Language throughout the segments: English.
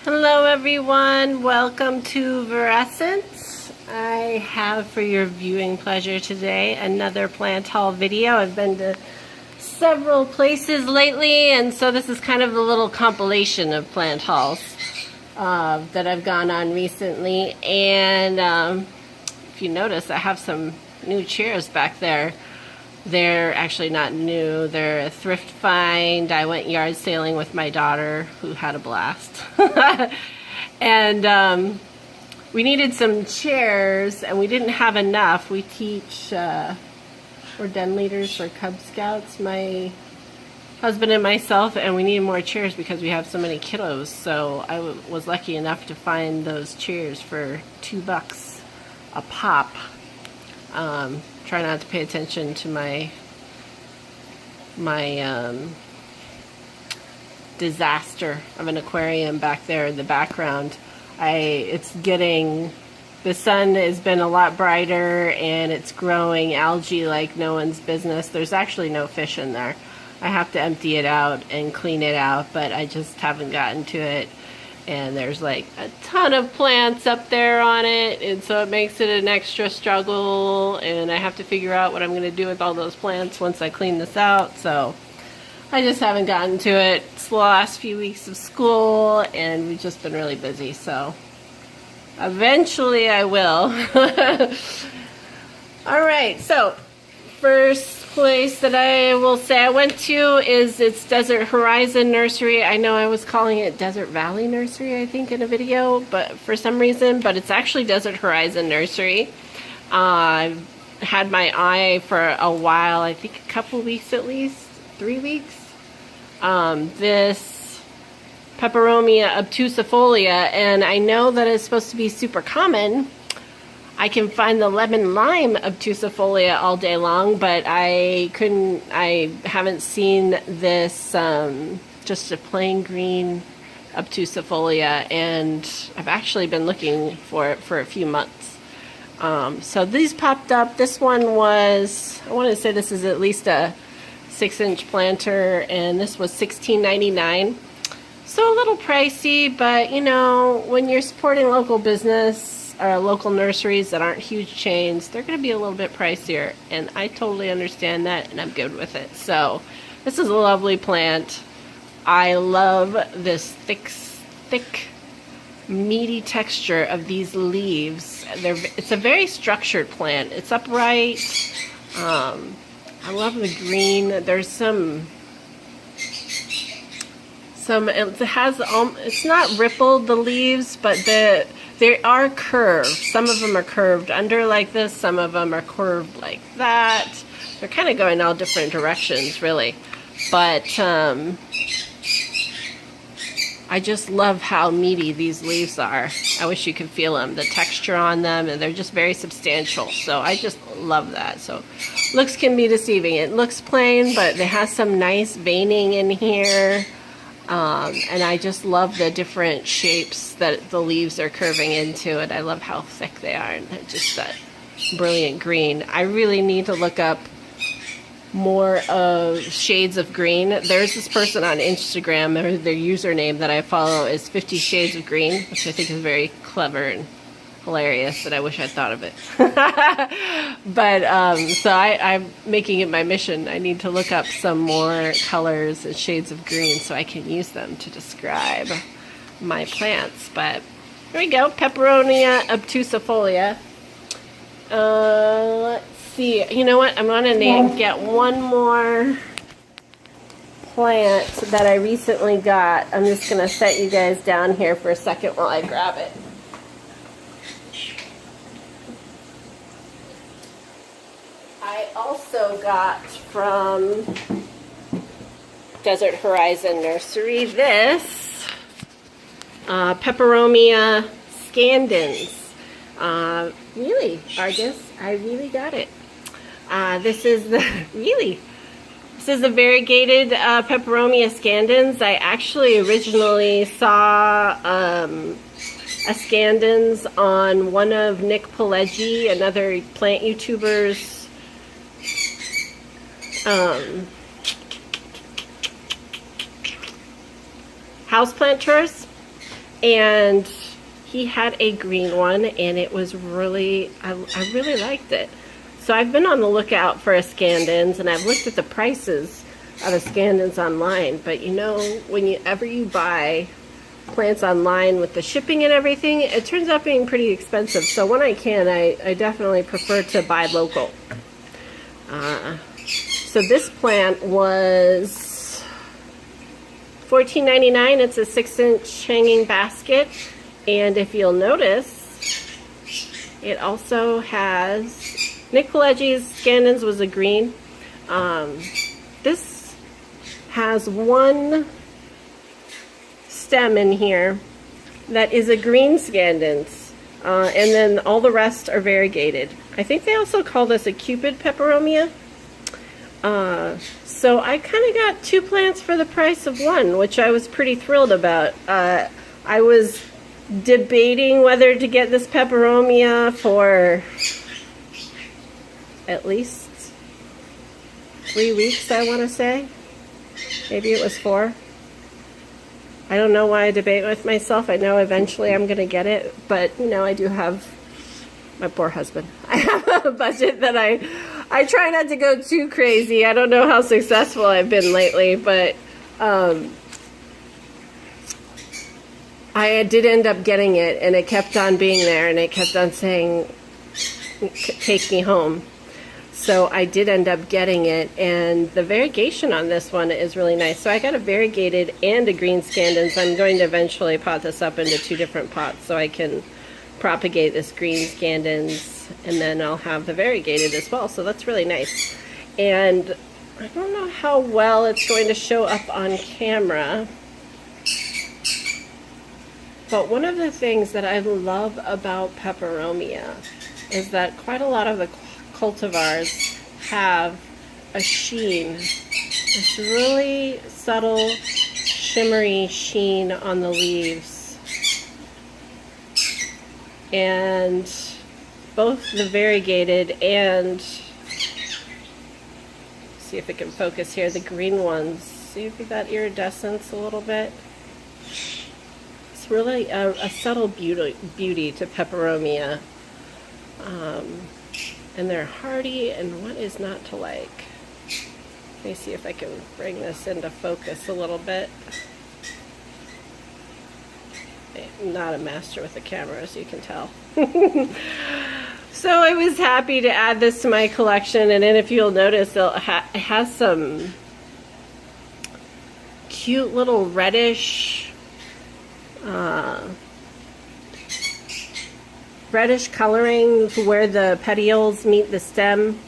Hello everyone, welcome to Verescence. I have for your viewing pleasure today another plant haul video. I've been to several places lately, and so this is kind of a little compilation of plant hauls that I've gone on recently. And if you notice, I have some new chairs back there. They're actually not new, they're a thrift find. I went yard sailing with my daughter, who had a blast. And we needed some chairs, and we didn't have enough. We teach, we're den leaders for Cub Scouts, my husband and myself, and we needed more chairs because we have so many kiddos. So I was lucky enough to find those chairs for $2 a pop. Try not to pay attention to my disaster of an aquarium back there in the background. The sun has been a lot brighter, and it's growing algae like no one's business. There's actually no fish in there. I have to empty it out and clean it out, but I just haven't gotten to it. And there's like a ton of plants up there on it, and so it makes it an extra struggle, and I have to figure out what I'm going to do with all those plants once I clean this out. So I just haven't gotten to it. It's the last few weeks of school, and we've just been really busy, so eventually I will. Alright, so first place that I will say I went to is Desert Horizon Nursery. I know I was calling it Desert Valley Nursery, I think, in a video, but for some reason, but it's actually Desert Horizon Nursery. I've had my eye for a while, I think a couple weeks at least, 3 weeks. This Peperomia obtusifolia, and I know that it's supposed to be super common. I can find the lemon lime obtusifolia all day long, but I haven't seen this just a plain green obtusifolia, and I've actually been looking for it for a few months. So these popped up. This one was, I want to say this is at least a 6-inch planter, and this was $16.99. So a little pricey, but you know, when you're supporting local business, local nurseries that aren't huge chains, they're going to be a little bit pricier, and I totally understand that, and I'm good with it. So this is a lovely plant. I love this thick meaty texture of these leaves. It's a very structured plant. It's upright. I love the green. There's it's not rippled, the leaves, but they are curved. Some of them are curved under like this, some of them are curved like that. They're kind of going all different directions, really. But I just love how meaty these leaves are. I wish you could feel them, the texture on them, and they're just very substantial. So I just love that. So looks can be deceiving. It looks plain, but it has some nice veining in here. And I just love the different shapes that the leaves are curving into, and I love how thick they are, and they're just that brilliant green. I really need to look up more of shades of green. There's this person on Instagram, their username that I follow is 50 Shades of Green, which I think is very clever and hilarious, and I wish I'd thought of it. But so I'm making it my mission. I need to look up some more colors and shades of green so I can use them to describe my plants. But here we go, Peperomia obtusifolia. Let's see. You know what? I'm gonna get one more plant that I recently got. I'm just gonna set you guys down here for a second while I grab it. I also got from Desert Horizon Nursery this Peperomia scandens. Really, Argus, I really got it. This is the variegated Peperomia scandens. I actually originally saw a scandens on one of Nick Pileggi, another plant YouTuber's houseplant tours. And he had a green one, and it was really, I really liked it. So I've been on the lookout for a scandens, and I've looked at the prices of a scandens online. But you know, whenever you buy plants online with the shipping and everything, it turns out being pretty expensive. So when I can, I definitely prefer to buy local. So this plant was $14.99. It's a 6-inch hanging basket, and if you'll notice, it also has Nick Pileggi's scandens was a green. This has one stem in here that is a green scandens, and then all the rest are variegated. I think they also call this a Cupid Peperomia. So I kind of got 2 plants for the price of 1, which I was pretty thrilled about. I was debating whether to get this Peperomia for at least 3 weeks, I want to say. Maybe it was 4. I don't know why I debate with myself. I know eventually I'm going to get it, but you know, I do have my poor husband. I have a budget that I try not to go too crazy. I don't know how successful I've been lately, but I did end up getting it, and it kept on being there, and it kept on saying, take me home. So I did end up getting it, and the variegation on this one is really nice. So I got a variegated and a green scandens. I'm going to eventually pot this up into 2 different pots so I can propagate this green scandens, and then I'll have the variegated as well. So that's really nice. And I don't know how well it's going to show up on camera, but one of the things that I love about Peperomia is that quite a lot of the cultivars have a sheen, this really subtle shimmery sheen on the leaves, and both the variegated and, see if it can focus here, the green ones, see if you got iridescence a little bit. It's really a subtle beauty to Peperomia. And they're hardy, and what is not to like? Let me see if I can bring this into focus a little bit. I'm not a master with the camera, as you can tell. So I was happy to add this to my collection, and then if you'll notice, it has some cute little reddish coloring where the petioles meet the stem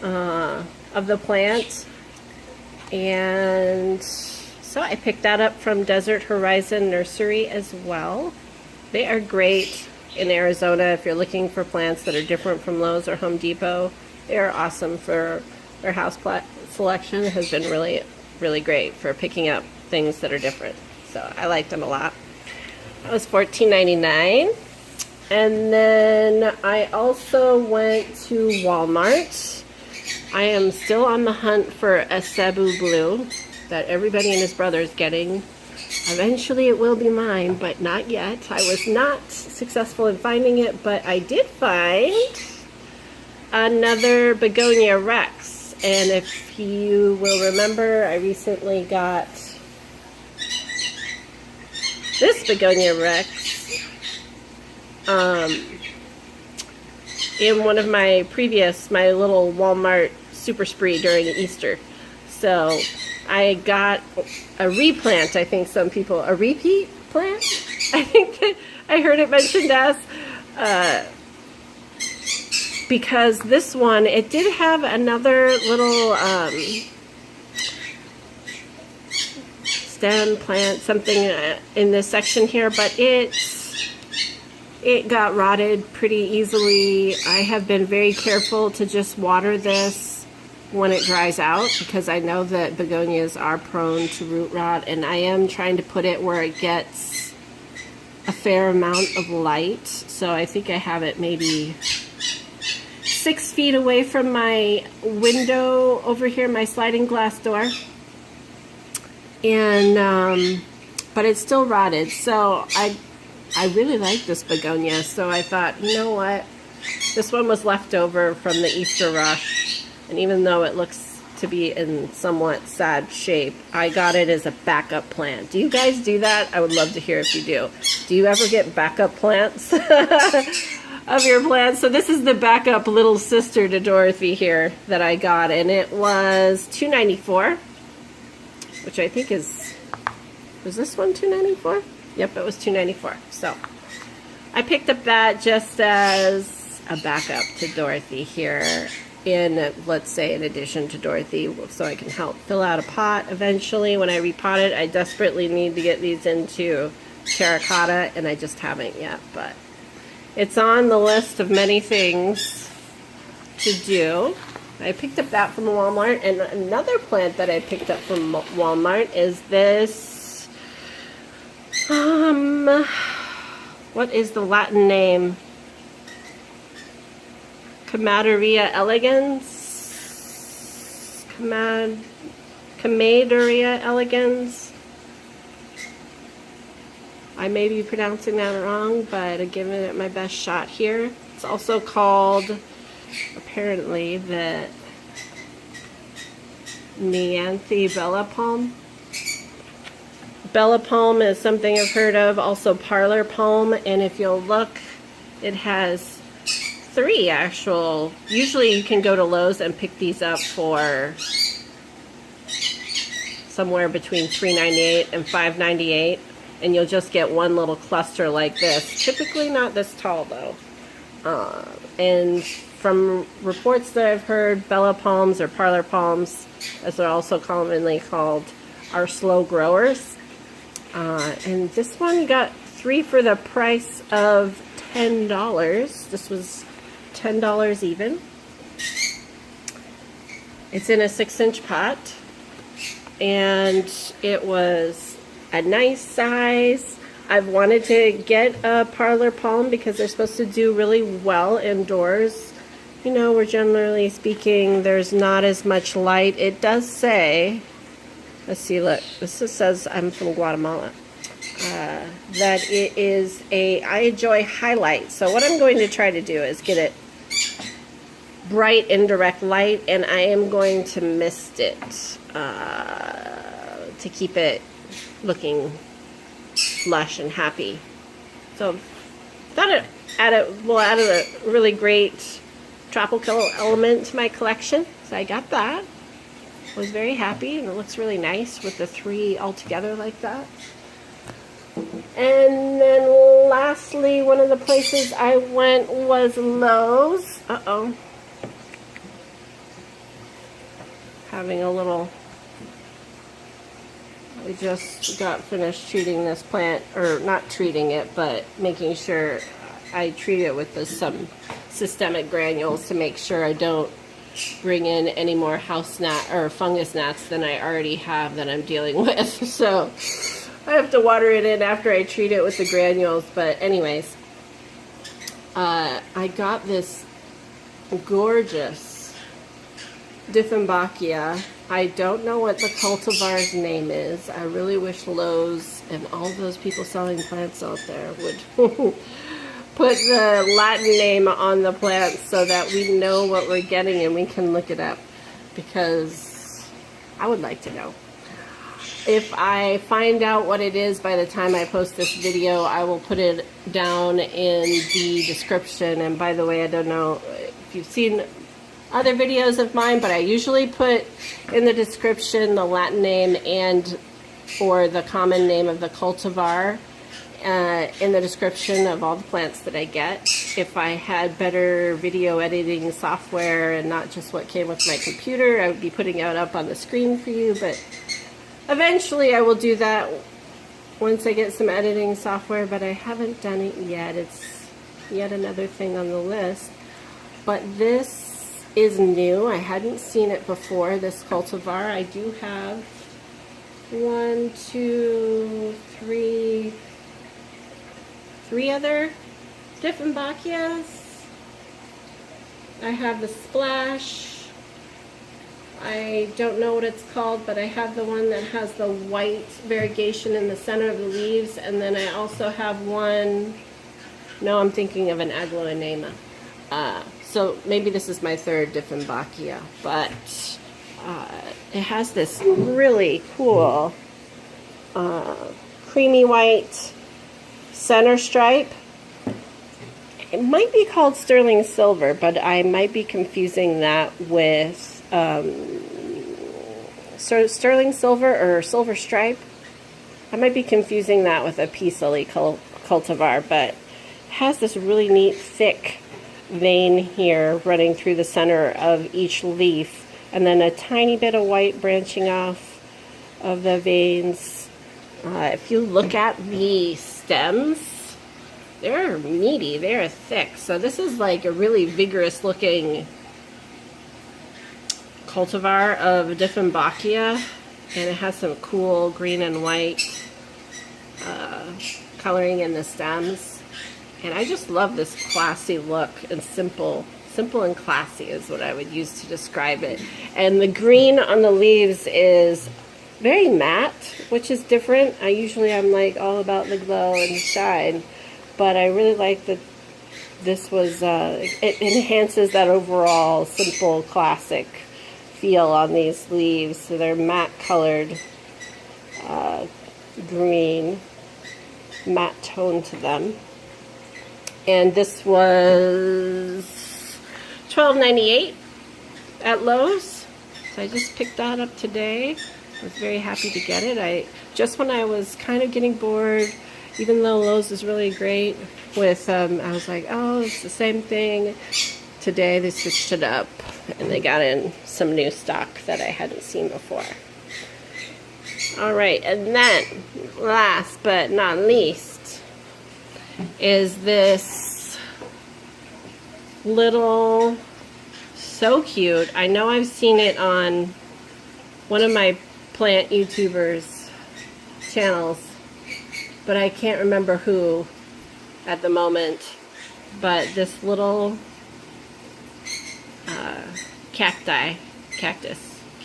of the plant. And so I picked that up from Desert Horizon Nursery as well. They are great in Arizona if you're looking for plants that are different from Lowe's or Home Depot. They are awesome for their houseplant selection. It has been really, really great for picking up things that are different. So I like them a lot. That was $14.99. And then I also went to Walmart. I am still on the hunt for a Cebu Blue that everybody and his brother is getting. Eventually it will be mine, but not yet. I was not successful in finding it, but I did find another Begonia Rex. And if you will remember, I recently got this Begonia Rex in one of my my little Walmart super spree during Easter. So I got a replant, I think some people, a repeat plant? I think that I heard it mentioned as, because this one, it did have another little stem plant, something in this section here, but it got rotted pretty easily. I have been very careful to just water this when it dries out, because I know that begonias are prone to root rot, and I am trying to put it where it gets a fair amount of light. So I think I have it maybe 6 feet away from my window over here, my sliding glass door. And but it's still rotted. So I really like this begonia, so I thought, you know what? This one was left over from the Easter rush, and even though it looks to be in somewhat sad shape, I got it as a backup plant. Do you guys do that? I would love to hear if you do. Do you ever get backup plants of your plants? So this is the backup little sister to Dorothy here that I got, and it was $2.94, which I think was this one $2.94? Yep, it was $2.94. So I picked up that just as a backup to Dorothy here, in, let's say, in addition to Dorothy, so I can help fill out a pot eventually when I repot it. I desperately need to get these into terracotta, and I just haven't yet, but it's on the list of many things to do. I picked up that from Walmart, and another plant that I picked up from Walmart is this, what is the Latin name? Chamaedorea elegans? Chamaedorea elegans? I may be pronouncing that wrong, but I'm giving it my best shot here. It's also called, apparently, the Neanthe Bella Palm. Bella Palm is something I've heard of, also Parlor Palm, and if you'll look, it has 3 actual. Usually you can go to Lowe's and pick these up for somewhere between $3.98 and $5.98, and you'll just get one little cluster like this. Typically not this tall though. And from reports that I've heard, Bella palms or Parlor palms, as they're also commonly called, are slow growers. And this one got 3 for the price of $10. This was $10 even. It's in a 6-inch pot, and it was a nice size. I've wanted to get a Parlor palm because they're supposed to do really well indoors. You know, we're generally speaking, there's not as much light. It does say, let's see, look, this says I'm from Guatemala. That it is a I enjoy highlight. So what I'm going to try to do is get it bright indirect light, and I am going to mist it to keep it looking lush and happy. So thought it added a really great tropical element to my collection. So I got that. I was very happy, and it looks really nice with the 3 all together like that. And then lastly, one of the places I went was Lowe's. Uh-oh. Having a little... I just got finished treating this plant, or not treating it, but making sure I treat it with some systemic granules to make sure I don't bring in any more house gnat or fungus gnats than I already have that I'm dealing with. So I have to water it in after I treat it with the granules. But anyways, I got this gorgeous Dieffenbachia. I don't know what the cultivar's name is. I really wish Lowe's and all those people selling plants out there would put the Latin name on the plants so that we know what we're getting and we can look it up, because I would like to know. If I find out what it is by the time I post this video, I will put it down in the description. And by the way, I don't know if you've seen other videos of mine, but I usually put in the description the Latin name and or the common name of the cultivar in the description of all the plants that I get. If I had better video editing software and not just what came with my computer, I would be putting it up on the screen for you, but eventually I will do that once I get some editing software, but I haven't done it yet. It's yet another thing on the list. But this is new. I hadn't seen it before, this cultivar. I do have 1, 2, 3 other Dieffenbachias. I have the Splash. I don't know what it's called, but I have the one that has the white variegation in the center of the leaves, and then I also have one, no, I'm thinking of an aglaonema. So maybe this is my third Dieffenbachia, but it has this really cool creamy white center stripe. It might be called sterling silver, but I might be confusing that with sterling silver or silver stripe. I might be confusing that with a peace lily cultivar, but it has this really neat thick vein here running through the center of each leaf, and then a tiny bit of white branching off of the veins. If you look at the stems, they're meaty, they're thick. So this is like a really vigorous looking cultivar of Dieffenbachia, and it has some cool green and white coloring in the stems. And I just love this classy look, and simple and classy is what I would use to describe it. And the green on the leaves is very matte, which is different. I'm like all about the glow and the shine, but I really like that this was, it enhances that overall simple classic feel on these leaves. So they're matte colored green, matte tone to them. And this was $12.98 at Lowe's. So I just picked that up today. I was very happy to get it. Just when I was kind of getting bored, even though Lowe's is really great with, I was like, oh, it's the same thing. Today they switched it up and they got in some new stock that I hadn't seen before. All right, and then last but not least is this little, so cute. I know I've seen it on one of my plant YouTubers channels, but I can't remember who at the moment. But this little cactus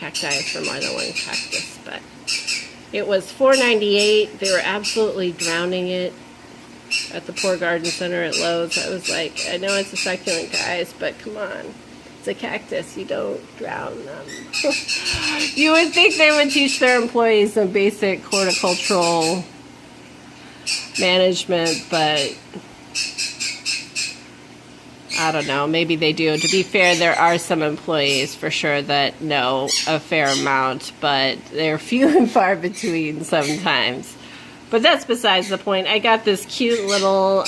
is for more than one cactus, but it was $4.98. They were absolutely drowning it at the Poor Garden Center at Lowe's. I was like, I know it's a succulent, guys, but come on. It's a cactus. You don't drown them. You would think they would teach their employees some basic horticultural management, but I don't know. Maybe they do. To be fair, there are some employees for sure that know a fair amount, but they're few and far between sometimes. But that's besides the point. I got this cute little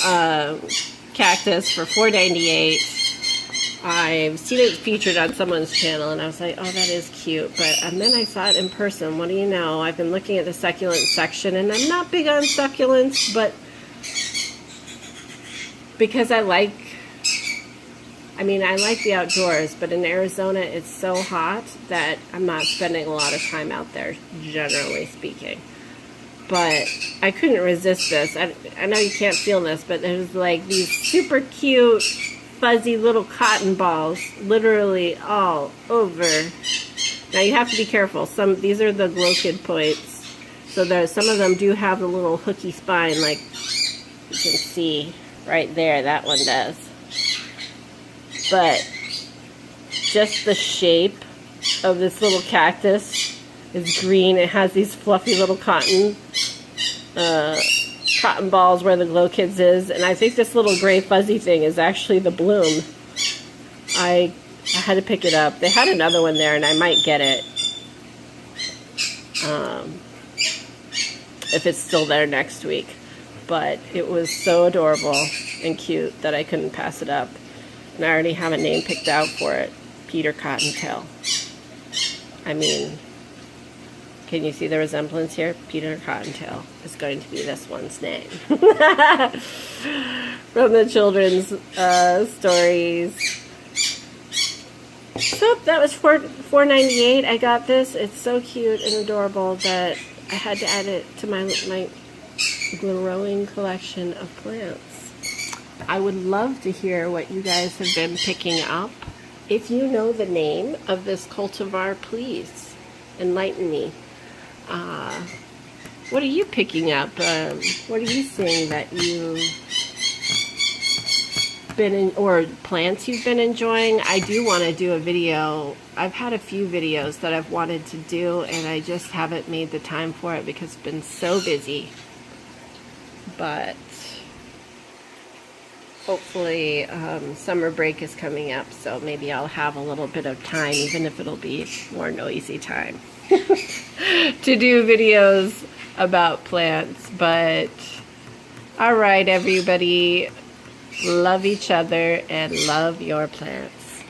cactus for $4.98. I've seen it featured on someone's channel, and I was like, oh, that is cute. And then I saw it in person. What do you know? I've been looking at the succulent section, and I'm not big on succulents, but because I like the outdoors, but in Arizona it's so hot that I'm not spending a lot of time out there, generally speaking. But I couldn't resist this. I know you can't feel this, but there's like these super cute, fuzzy little cotton balls literally all over. Now you have to be careful. These are the glow kid points. So some of them do have the little hooky spine, like you can see right there, that one does. But just the shape of this little cactus is green. It has these fluffy little cotton balls where the glow kids is, and I think this little gray fuzzy thing is actually the bloom. I had to pick it up. They had another one there, and I might get it if it's still there next week. But it was so adorable and cute that I couldn't pass it up. And I already have a name picked out for it. Peter Cottontail. I mean, can you see the resemblance here? Peter Cottontail is going to be this one's name. From the children's stories. So that was $4.98. I got this. It's so cute and adorable that I had to add it to my growing collection of plants. I would love to hear what you guys have been picking up If you know the name of this cultivar, please enlighten me. What are you picking up? What are you seeing that you've been in, or plants you've been enjoying? I do want to do a video. I've had a few videos that I've wanted to do, and I just haven't made the time for it because it's been so busy. But hopefully summer break is coming up, so maybe I'll have a little bit of time, even if it'll be more noisy time, to do videos about plants. But all right, everybody, love each other and love your plants.